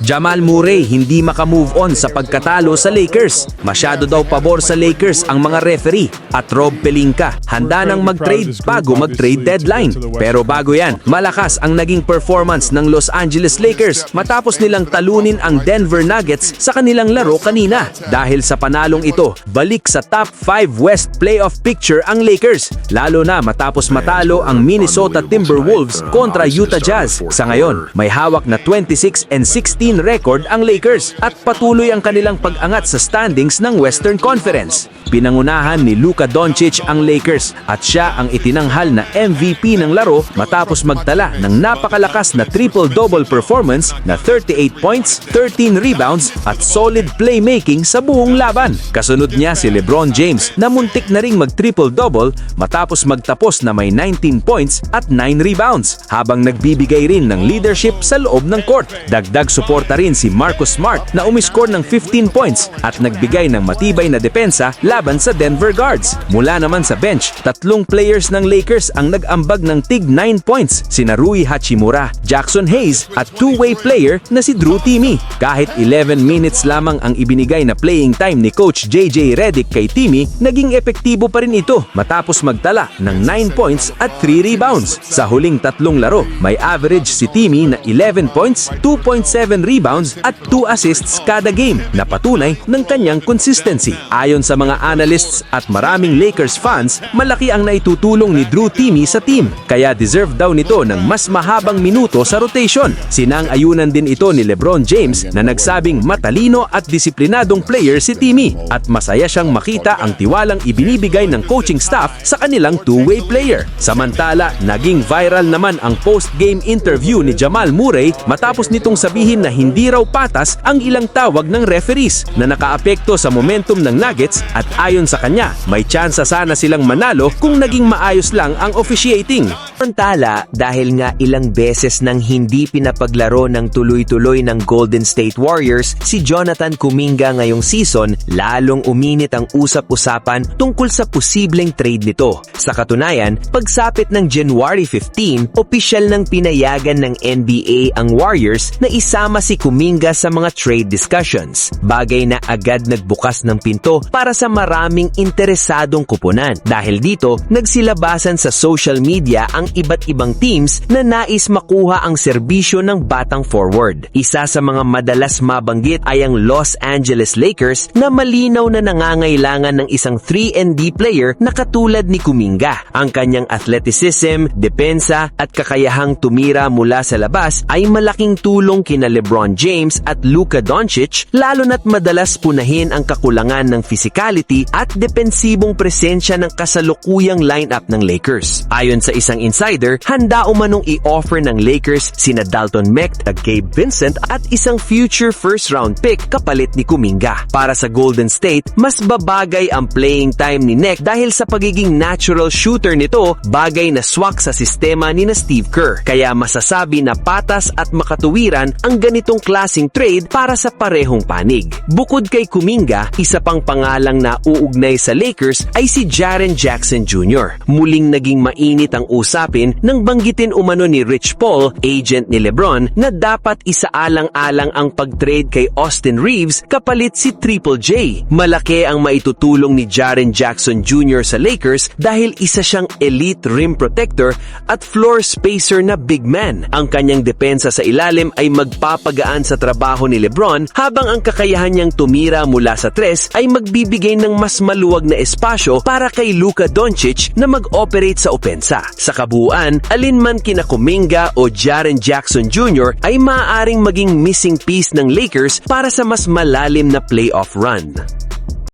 Jamal Murray hindi makamove on sa pagkatalo sa Lakers. Masyado daw pabor sa Lakers ang mga referee at Rob Pelinka handa nang mag-trade bago mag-trade deadline. Pero bago yan, malakas ang naging performance ng Los Angeles Lakers matapos nilang talunin ang Denver Nuggets sa kanilang laro kanina. Dahil sa panalong ito, balik sa top 5 West playoff picture ang Lakers, lalo na matapos matalo ang Minnesota Timberwolves kontra Utah Jazz. Sa ngayon, may hawak na 26-16 record ang Lakers at patuloy ang kanilang pag-angat sa standings ng Western Conference. Pinangunahan ni Luka Doncic ang Lakers at siya ang itinanghal na MVP ng laro matapos magtala ng napakalakas na triple-double performance na 38 points, 13 rebounds at solid playmaking sa buong laban. Kasunod niya si LeBron James na muntik na ring mag-triple-double matapos magtapos na may 19 points at 9 rebounds habang nagbibigay rin ng leadership sa loob ng court. Dagdag suporta rin si Marcus Smart na umiscore ng 15 points at nagbigay ng matibay na depensa laban sa Denver Guards. Mula naman sa bench, 3 players ng Lakers ang nag-ambag ng tig 9 points, sina Rui Hachimura, Jackson Hayes at two-way player na si Drew Timme. Kahit 11 minutes lamang ang ibinigay na playing time ni Coach JJ Redick kay Timme, naging epektibo pa rin ito matapos magtala ng 9 points at 3 rebounds. Sa huling 3 laro, may average si Timme na 11 points, 2.7 rebounds at 2 assists kada game na patunay ng kanyang consistency. Ayon sa mga analysts at maraming Lakers fans, malaki ang naitutulong ni Drew Timme sa team, kaya deserve daw nito ng mas mahabang minuto sa rotation. Sinang-ayunan din ito ni LeBron James na nagsabing matalino at disiplinadong player si Timme at masaya siyang makita ang tiwalang ibinibigay ng coaching staff sa kanilang two-way player. Samantala, naging viral naman ang post-game interview ni Jamal Murray matapos nitong sabihin na hindi raw patas ang ilang tawag ng referees na nakaapekto sa momentum ng Nuggets at ayon sa kanya, may tsansa sana silang manalo kung naging maayos lang ang officiating. Samantala, dahil nga ilang beses nang hindi pinapaglaro ng tuloy-tuloy ng Golden State Warriors si Jonathan Kuminga ngayong season, lalong uminit ang usap-usapan tungkol sa posibleng trade nito. Sa katunayan, pagsapit ng January 15, opisyal nang pinayagan ng NBA ang Warriors na isama si Kuminga sa mga trade discussions. Bagay na agad nagbukas ng pinto para sa maraming interesadong kupunan. Dahil dito, nagsilabasan sa social media ang iba't ibang teams na nais makuha ang serbisyo ng batang forward. Isa sa mga madalas mabanggit ay ang Los Angeles Lakers na malinaw na nangangailangan ng isang 3-and-D player na katulad ni Kuminga. Ang kanyang athleticism, depensa at kakayahang tumira mula sa labas ay malaking tulong kina LeBron James at Luka Doncic, lalo na't madalas punahin ang kakulangan ng physicality at depensibong presensya ng kasalukuyang lineup ng Lakers. Ayon sa isang insider, handa umanong i-offer ng Lakers sina Dalton Mecht at Gabe Vincent at isang future first-round pick kapalit ni Kuminga. Para sa Golden State, mas babagay ang playing time ni Neck dahil sa pagiging natural shooter nito, bagay na swak sa sistema ni na Steve Kerr. Kaya masasabi na patas at makatuwiran ang ganitong klasing trade para sa parehong panig. Bukod kay Kuminga, isa pang pangalang na uugnay sa Lakers ay si Jaren Jackson Jr. Muling naging mainit ang usapin nang banggitin umano ni Rich Paul, agent ni LeBron, na dapat isaalang-alang ang pag-trade kay Austin Reeves kapalit si Triple J. Malaki ang maitutulong ni Jaren Jackson Jr. sa Lakers dahil isa siyang elite rim protector at floor spacer na big man. Ang kanyang depensa sa ilalim ay magpapagaan sa trabaho ni LeBron habang ang kakayahan niyang tumira mula sa tres ay magbibigay ng mas maluwag na espasyo para kay Luka Doncic na mag-operate sa opensa. Sa kabuuan, alinman kina Kuminga o Jaren Jackson Jr. ay maaaring maging missing piece ng Lakers para sa mas malalim na playoff run.